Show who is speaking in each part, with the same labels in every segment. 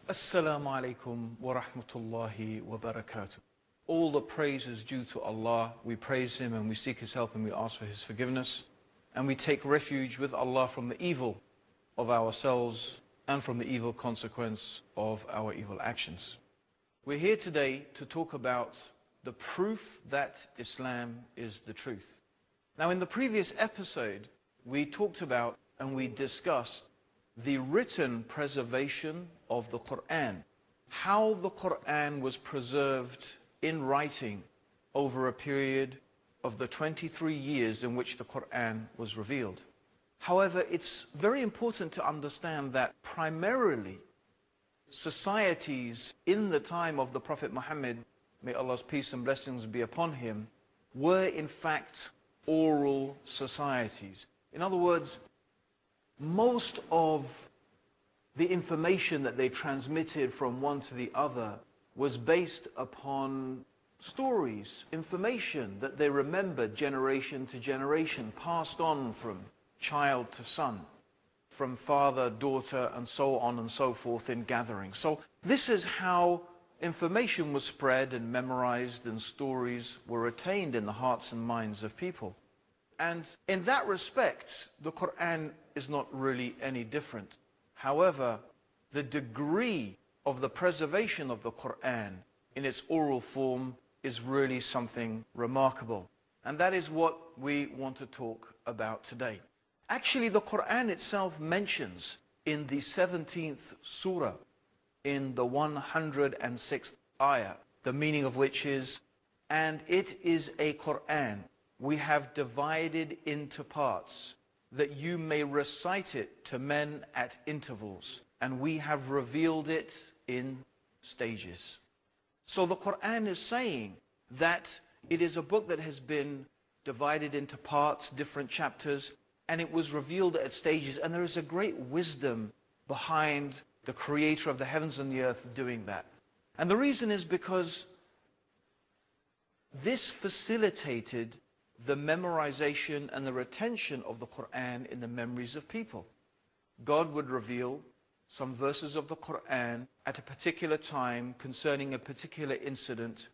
Speaker 1: Assalamu alaikum wa rahmatullahi wa barakatuh. All the praise is due to Allah. We praise Him and we seek His help and we ask for His forgiveness. And we take refuge with Allah from the evil of ourselves and from the evil consequence of our evil actions. We're here today to talk about the proof that Islam is the truth. Now, in the previous episode, we talked about and we discussed the written preservation of the Quran, how the Quran was preserved in writing over a period of the 23 years in which the Quran was revealed. However, it's very important to understand that primarily societies in the time of the Prophet Muhammad, may Allah's peace and blessings be upon him, were in fact oral societies. In other words, most of the information that they transmitted from one to the other was based upon stories, information that they remembered generation to generation, passed on from child to son, from father, daughter, and so on and so forth in gatherings. So this is how information was spread and memorized and stories were retained in the hearts and minds of people. And in that respect, the Quran is not really any different. However, the degree of the preservation of the Quran in its oral form is really something remarkable. And that is what we want to talk about today. Actually, the Quran itself mentions in the 17th surah, in the 106th ayah, the meaning of which is, and it is a Quran we have divided into parts, that you may recite it to men at intervals, and we have revealed it in stages. So the Quran is saying that it is a book that has been divided into parts, different chapters, and it was revealed at stages, and there is a great wisdom behind the creator of the heavens and the earth doing that. And the reason is because this facilitated the memorization and the retention of the Quran in the memories of people. God would reveal some verses of the Quran at a particular time concerning a particular incident,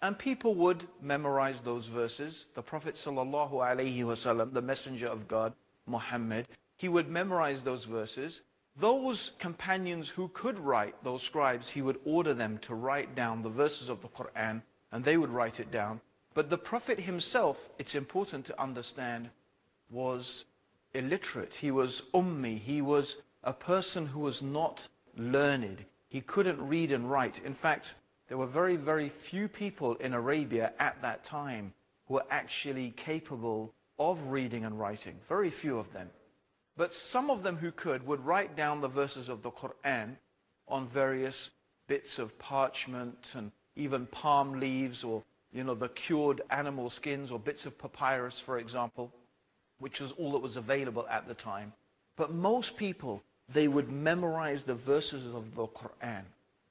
Speaker 1: and people would memorize those verses. The Prophet ﷺ, the messenger of God, Muhammad, he would memorize those verses. Those companions who could write, those scribes, he would order them to write down the verses of the Quran, and they would write it down. But the Prophet himself, it's important to understand, was illiterate. He was ummi. He was a person who was not learned. He couldn't read and write. In fact, there were very, very few people in Arabia at that time who were actually capable of reading and writing. Very few of them. But some of them who could would write down the verses of the Quran on various bits of parchment and even palm leaves, or the cured animal skins or bits of papyrus, for example, which was all that was available at the time. But most people, they would memorize the verses of the Quran.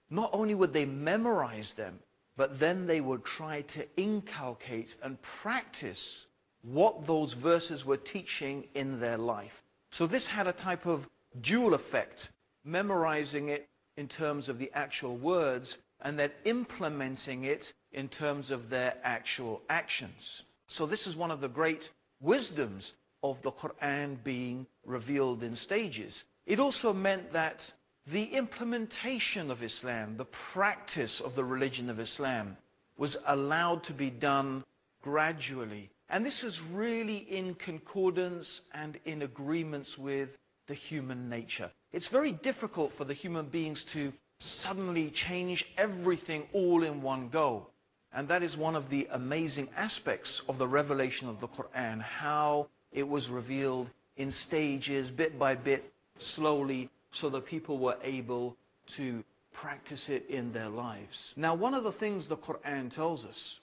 Speaker 1: Not only would they memorize them, but then they would try to inculcate and practice what those verses were teaching in their life. So this had a type of dual effect, memorizing it in terms of the actual words, and then implementing it in terms of their actual actions. So this is one of the great wisdoms of the Quran being revealed in stages. It also meant that the implementation of Islam, the practice of the religion of Islam, was allowed to be done gradually. And this is really in concordance and in agreements with the human nature. It's very difficult for the human beings to suddenly change everything all in one go. And that is one of the amazing aspects of the revelation of the Quran, how it was revealed in stages, bit by bit, slowly, so that people were able to practice it in their lives. Now, one of the things the Quran tells us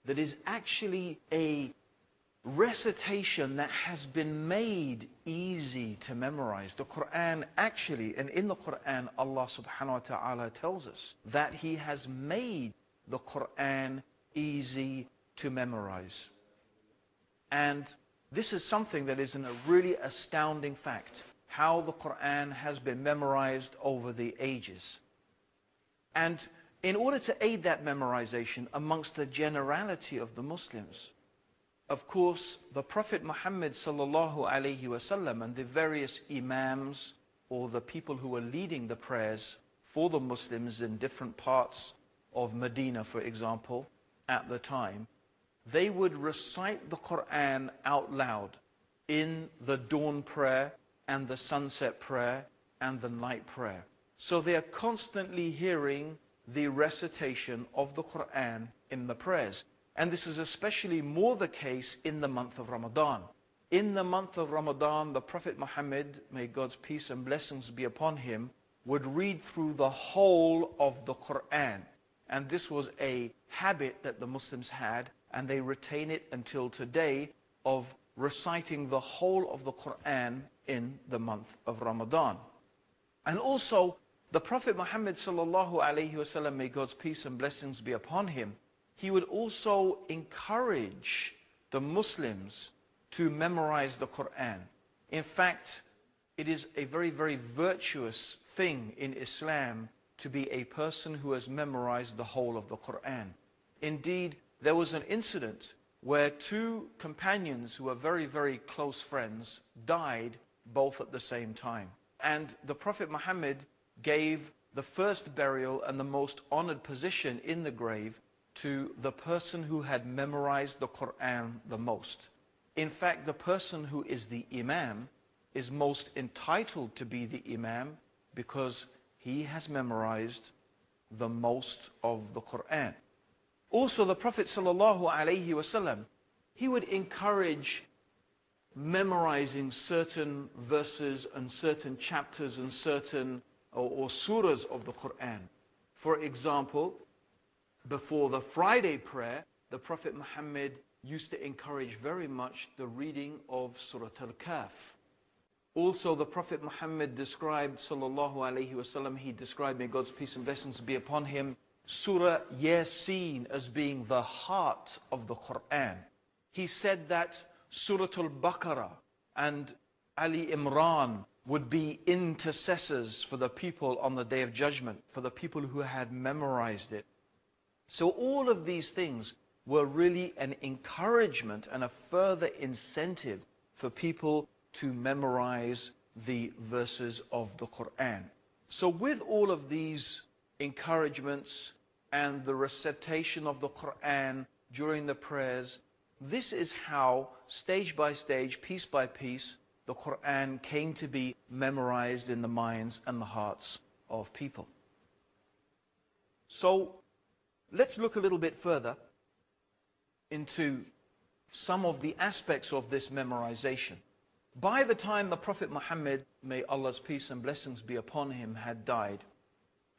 Speaker 1: that is actually a recitation that has been made easy to memorize. The Quran actually, and in the Quran, Allah subhanahu wa ta'ala tells us that He has made the Quran easy to memorize. And this is something that is a really astounding fact, how the Quran has been memorized over the ages. And in order to aid that memorization amongst the generality of the Muslims, of course, the Prophet Muhammad sallallahu alaihi wasallam and the various imams, or the people who were leading the prayers for the Muslims in different parts of Medina, for example, at the time, they would recite the Quran out loud in the dawn prayer and the sunset prayer and the night prayer. So they are constantly hearing the recitation of the Quran in the prayers. And this is especially more the case in the month of Ramadan. In the month of Ramadan, the Prophet Muhammad, may God's peace and blessings be upon him, would read through the whole of the Quran. And this was a habit that the Muslims had, and they retain it until today, of reciting the whole of the Quran in the month of Ramadan. And also, the Prophet Muhammad sallallahu alaihi wasallam, may God's peace and blessings be upon him, he would also encourage the Muslims to memorize the Quran. In fact, it is a very, very virtuous thing in Islam to be a person who has memorized the whole of the Quran. Indeed, there was an incident where two companions who were very, very close friends died both at the same time. And the Prophet Muhammad gave the first burial and the most honored position in the grave to the person who had memorized the Quran the most. In fact, the person who is the Imam is most entitled to be the Imam because he has memorized the most of the Quran. Also, the Prophet sallallahu alaihi wasallam, he would encourage memorizing certain verses and certain chapters and certain or surahs of the Quran. For example, before the Friday prayer, the Prophet Muhammad used to encourage very much the reading of Surah Al-Kahf. Also, the Prophet Muhammad described, sallallahu alaihi wasallam, he described, may God's peace and blessings be upon him, Surah Yasin as being the heart of the Quran. He said that Surah Al-Baqarah and Ali Imran would be intercessors for the people on the Day of Judgment, for the people who had memorized it. So all of these things were really an encouragement and a further incentive for people to memorize the verses of the Quran. So with all of these encouragements and the recitation of the Quran during the prayers, this is how, stage by stage, piece by piece, the Quran came to be memorized in the minds and the hearts of people. So let's look a little bit further into some of the aspects of this memorization. By the time the Prophet Muhammad, may Allah's peace and blessings be upon him, had died,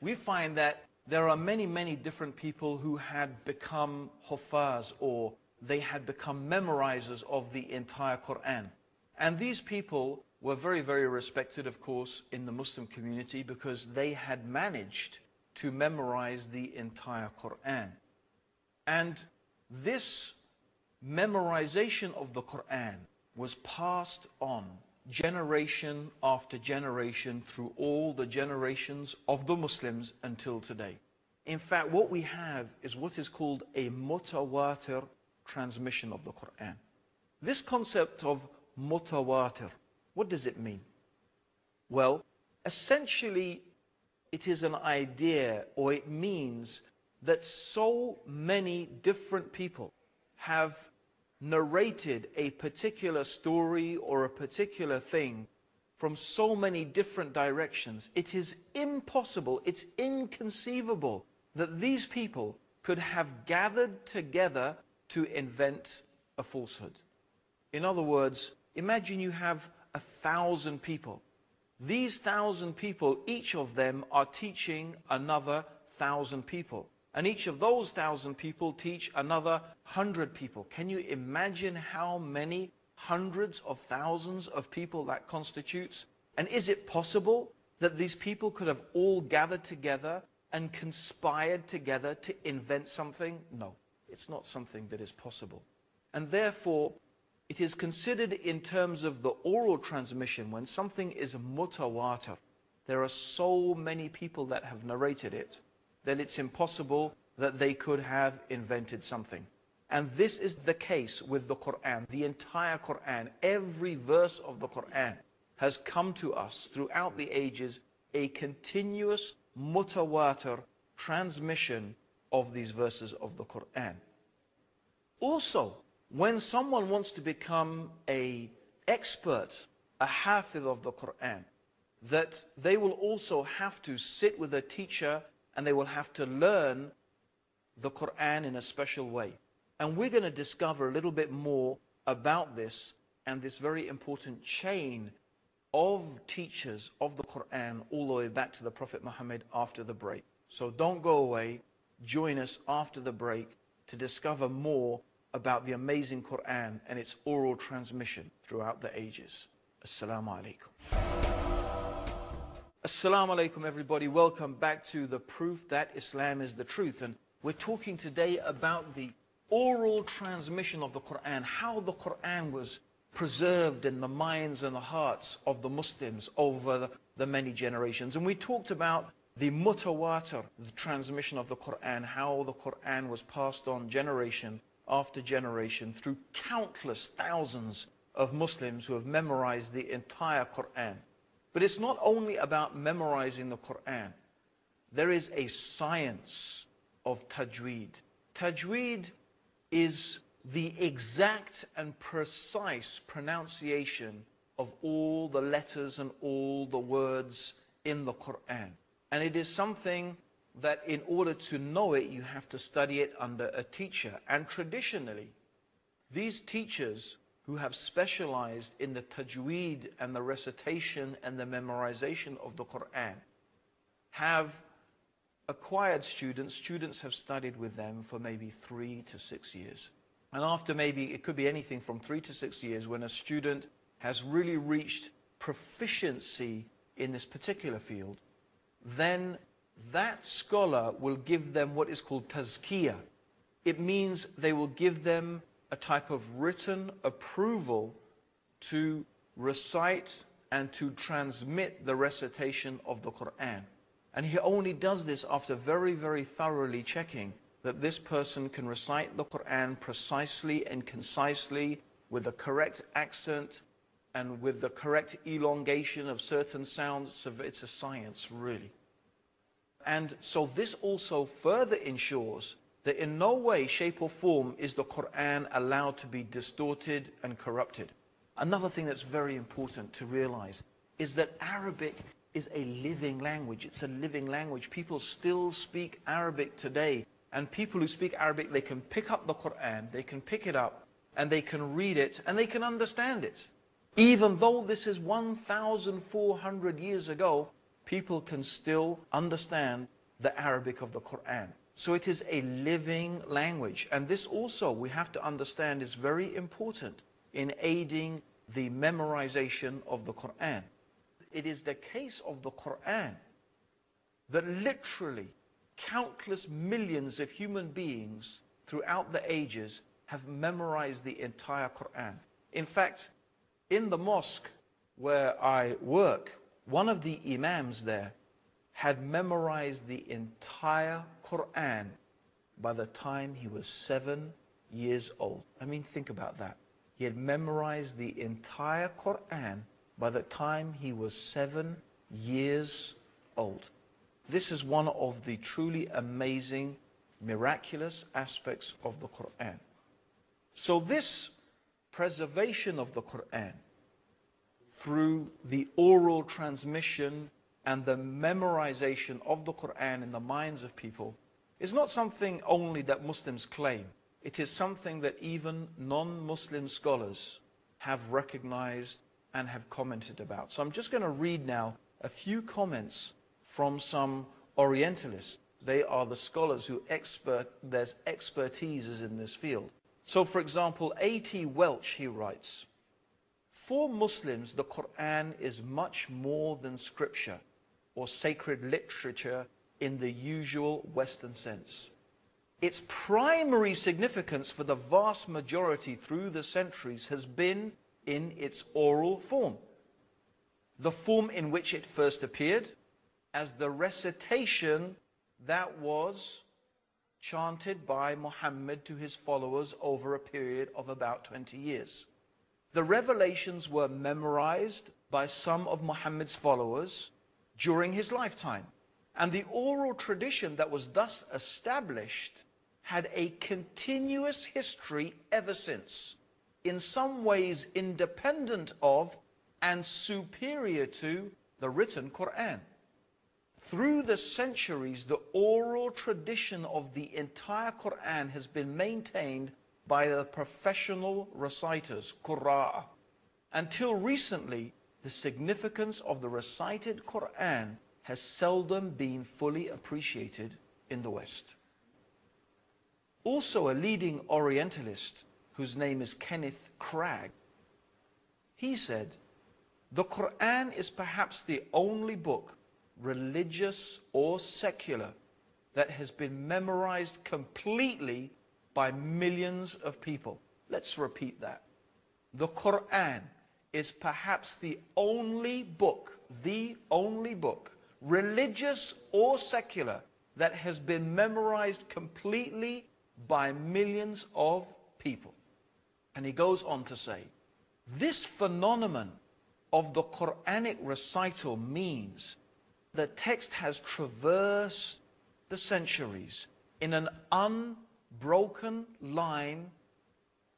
Speaker 1: we find that there are many, many different people who had become huffaz, or they had become memorizers of the entire Quran. And these people were very, very respected, of course, in the Muslim community because they had managed to memorize the entire Quran. And this memorization of the Quran was passed on generation after generation through all the generations of the Muslims until today. In fact, what we have is what is called a mutawatir transmission of the Quran. This concept of mutawatir, what does it mean? Well, essentially, it is an idea, or it means that so many different people have narrated a particular story or a particular thing from so many different directions. It is impossible, it's inconceivable that these people could have gathered together to invent a falsehood. In other words, imagine you have 1,000 people. These 1,000 people, each of them are teaching another 1,000 people. And each of those 1,000 people teach another 100 people. Can you imagine how many hundreds of thousands of people that constitutes? And is it possible that these people could have all gathered together and conspired together to invent something? No, it's not something that is possible. And therefore, it is considered in terms of the oral transmission, when something is mutawatir, there are so many people that have narrated it. then it's impossible that they could have invented something. And this is the case with the Quran. The entire Quran, every verse of the Quran has come to us throughout the ages, a continuous mutawatir transmission of these verses of the Quran. Also, when someone wants to become an expert, a hafiz of the Quran, that they will also have to sit with a teacher and they will have to learn the Quran in a special way. And we're going to discover a little bit more about this and this very important chain of teachers of the Quran all the way back to the Prophet Muhammad after the break. So don't go away. Join us after the break to discover more about the amazing Quran and its oral transmission throughout the ages. Assalamu alaikum. Assalamu alaikum, everybody. Welcome back to the Proof That Islam is the Truth. And we're talking today about the oral transmission of the Quran, how the Quran was preserved in the minds and the hearts of the Muslims over the many generations. And we talked about the mutawatir, the transmission of the Quran, how the Quran was passed on generation after generation through countless thousands of Muslims who have memorized the entire Quran. But it's not only about memorizing the Quran. There is a science of tajweed. Tajweed is the exact and precise pronunciation of all the letters and all the words in the Quran. And it is something that in order to know it, you have to study it under a teacher. And traditionally, these teachers who have specialized in the tajweed and the recitation and the memorization of the Quran have acquired students. Students have studied with them for maybe 3 to 6 years. And after maybe, it could be anything from 3 to 6 years, when a student has really reached proficiency in this particular field, then that scholar will give them what is called tazkiyah. It means they will give them a type of written approval to recite and to transmit the recitation of the Quran. And he only does this after very, very thoroughly checking that this person can recite the Quran precisely and concisely with the correct accent and with the correct elongation of certain sounds. So it's a science, really. And so this also further ensures that in no way, shape or form is the Quran allowed to be distorted and corrupted. Another thing that's very important to realize is that Arabic is a living language. It's a living language. People still speak Arabic today. And people who speak Arabic, they can pick up the Quran, they can pick it up, and they can read it, and they can understand it. Even though this is 1,400 years ago, people can still understand the Arabic of the Quran. So it is a living language. And this also, we have to understand, is very important in aiding the memorization of the Quran. It is the case of the Quran that literally countless millions of human beings throughout the ages have memorized the entire Quran. In fact, in the mosque where I work, one of the imams there had memorized the entire Quran by the time he was 7 years old. I mean, think about that. He had memorized the entire Quran by the time he was 7 years old. This is one of the truly amazing, miraculous aspects of the Quran. So this preservation of the Quran through the oral transmission and the memorization of the Quran in the minds of people is not something only that Muslims claim. It is something that even non-Muslim scholars have recognized and have commented about. So I'm just going to read now a few comments from some Orientalists. They are the scholars who there's expertise in this field. So for example, A.T. Welch, he writes, "For Muslims, the Quran is much more than scripture or sacred literature in the usual Western sense. Its primary significance for the vast majority through the centuries has been in its oral form, the form in which it first appeared, as the recitation that was chanted by Muhammad to his followers over a period of about 20 years. The revelations were memorized by some of Muhammad's followers during his lifetime. And the oral tradition that was thus established had a continuous history ever since, in some ways independent of and superior to the written Quran. Through the centuries, the oral tradition of the entire Quran has been maintained by the professional reciters, Qur'ah. Until recently, the significance of the recited Quran has seldom been fully appreciated in the West. Also, a leading Orientalist, whose name is Kenneth Cragg, he said, "The Quran is perhaps the only book, religious or secular, that has been memorized completely by millions of people." Let's repeat that. The Quran is perhaps the only book, religious or secular, that has been memorized completely by millions of people. And he goes on to say, this phenomenon of the Quranic recital means the text has traversed the centuries in an unbroken line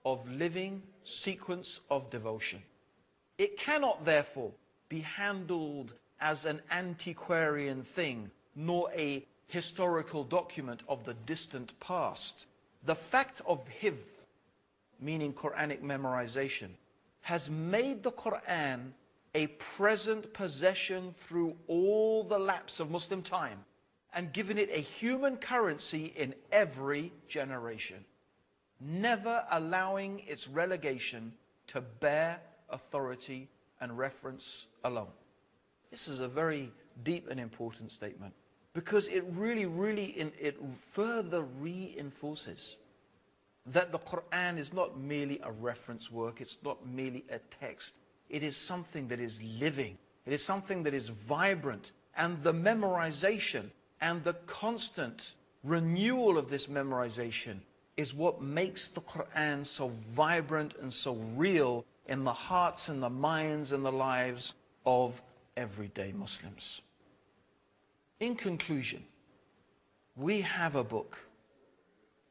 Speaker 1: of living sequence of devotion. It cannot therefore be handled as an antiquarian thing, nor a historical document of the distant past. The fact of hifz, meaning Quranic memorization, has made the Quran a present possession through all the lapse of Muslim time and given it a human currency in every generation, never allowing its relegation to bare authority and reference alone. This is a very deep and important statement, because it it further reinforces that the Quran is not merely a reference work, it's not merely a text. It is something that is living. It is something that is vibrant. And the memorization and the constant renewal of this memorization is what makes the Quran so vibrant and so real in the hearts and the minds and the lives of everyday Muslims. In conclusion, we have a book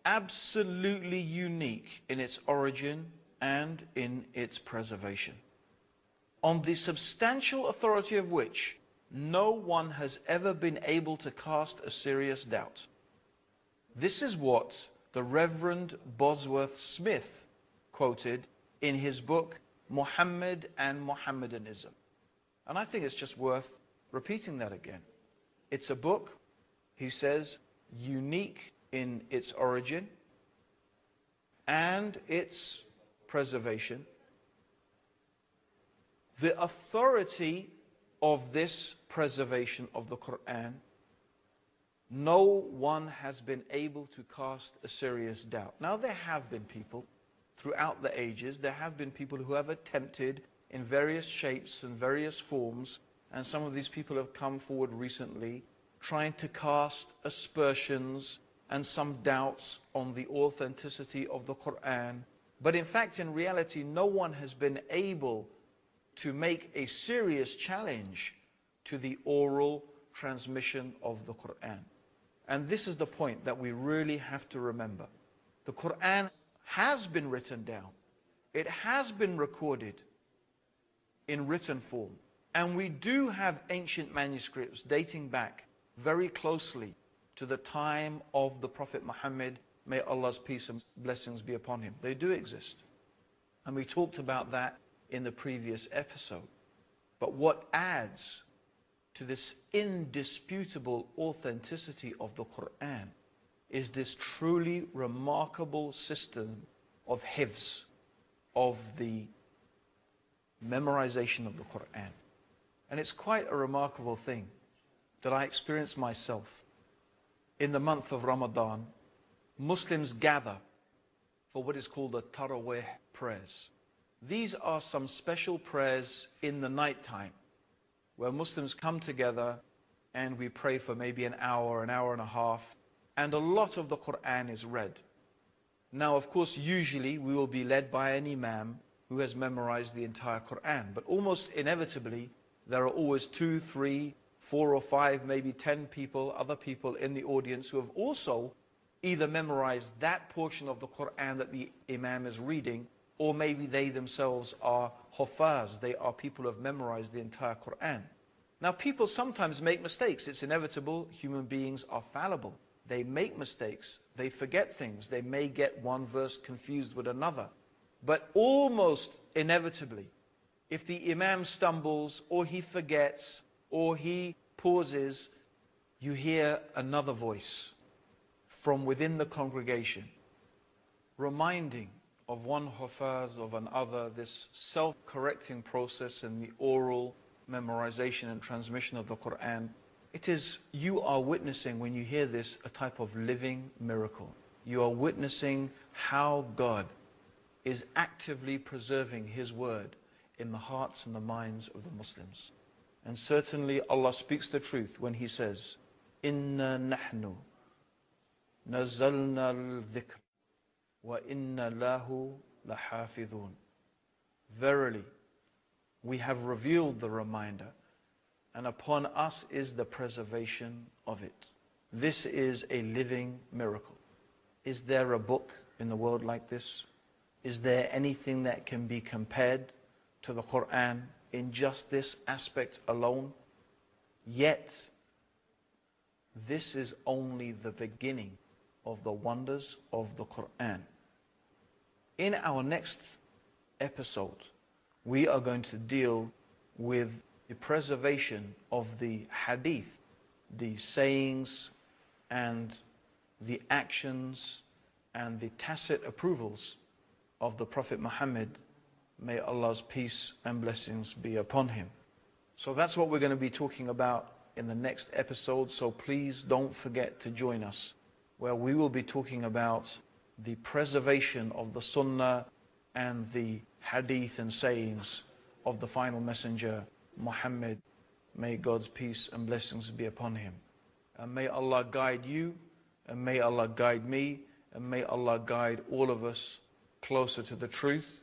Speaker 1: absolutely unique in its origin and in its preservation, on the substantial authority of which no one has ever been able to cast a serious doubt. This is what the Reverend Bosworth Smith quoted in his book, Muhammad and Mohammedanism. And I think it's just worth repeating that again. It's a book, he says, unique in its origin and its preservation. The authority of this preservation of the Quran, no one has been able to cast a serious doubt. Now, there have been people throughout the ages, there have been people who have attempted in various shapes and various forms, and some of these people have come forward recently trying to cast aspersions and some doubts on the authenticity of the Quran. But in fact, in reality, no one has been able to make a serious challenge to the oral transmission of the Quran. And this is the point that we really have to remember. The Quran has been written down. It has been recorded in written form. And we do have ancient manuscripts dating back very closely to the time of the Prophet Muhammad, may Allah's peace and blessings be upon him. They do exist. And we talked about that in the previous episode. But what adds to this indisputable authenticity of the Quran is this truly remarkable system of hifz, of the memorization of the Quran. And it's quite a remarkable thing that I experienced myself. In the month of Ramadan, Muslims gather for what is called the Taraweeh prayers. These are some special prayers in the night time where Muslims come together and we pray for maybe an hour and a half, and a lot of the Quran is read. Now, of course, usually we will be led by an imam who has memorized the entire Quran, but almost inevitably, there are always 2, 3, 4 or 5, maybe 10 people, other people in the audience who have also either memorized that portion of the Quran that the imam is reading, or maybe they themselves are huffaz, they are people who have memorized the entire Quran. Now, people sometimes make mistakes. It's inevitable. Human beings are fallible. They make mistakes. They forget things. They may get one verse confused with another. But almost inevitably, if the imam stumbles or he forgets or he pauses, you hear another voice from within the congregation reminding of one hufaz of another, this self-correcting process in the oral memorization and transmission of the Quran. It is, you are witnessing, when you hear this, a type of living miracle. You are witnessing how God is actively preserving His word in the hearts and the minds of the Muslims. And certainly Allah speaks the truth when He says, Inna nahnu nazalna al-dhikr wa inna lahu lahafidhun. Verily, we have revealed the reminder, and upon us is the preservation of it. This is a living miracle. Is there a book in the world like this? Is there anything that can be compared to the Quran in just this aspect alone? Yet, this is only the beginning of the wonders of the Quran. In our next episode, we are going to deal with the preservation of the hadith, the sayings and the actions and the tacit approvals of the Prophet Muhammad. May Allah's peace and blessings be upon him. So that's what we're going to be talking about in the next episode. So please don't forget to join us, where we will be talking about the preservation of the Sunnah and the hadith and sayings of the final messenger, Muhammad. May God's peace and blessings be upon him. And may Allah guide you, and may Allah guide me, and may Allah guide all of us closer to the truth.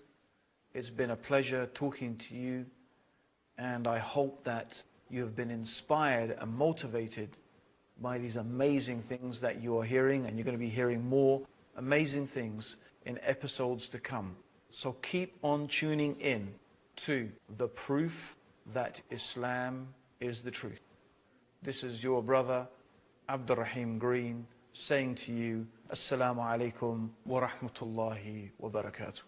Speaker 1: It's been a pleasure talking to you, and I hope that you have been inspired and motivated by these amazing things that you are hearing, and you're going to be hearing more amazing things in episodes to come. So keep on tuning in to the proof that Islam is the truth. This is your brother Abdul Raheem Green saying to you, Assalamu alaikum wa rahmatullahi wa barakatuh.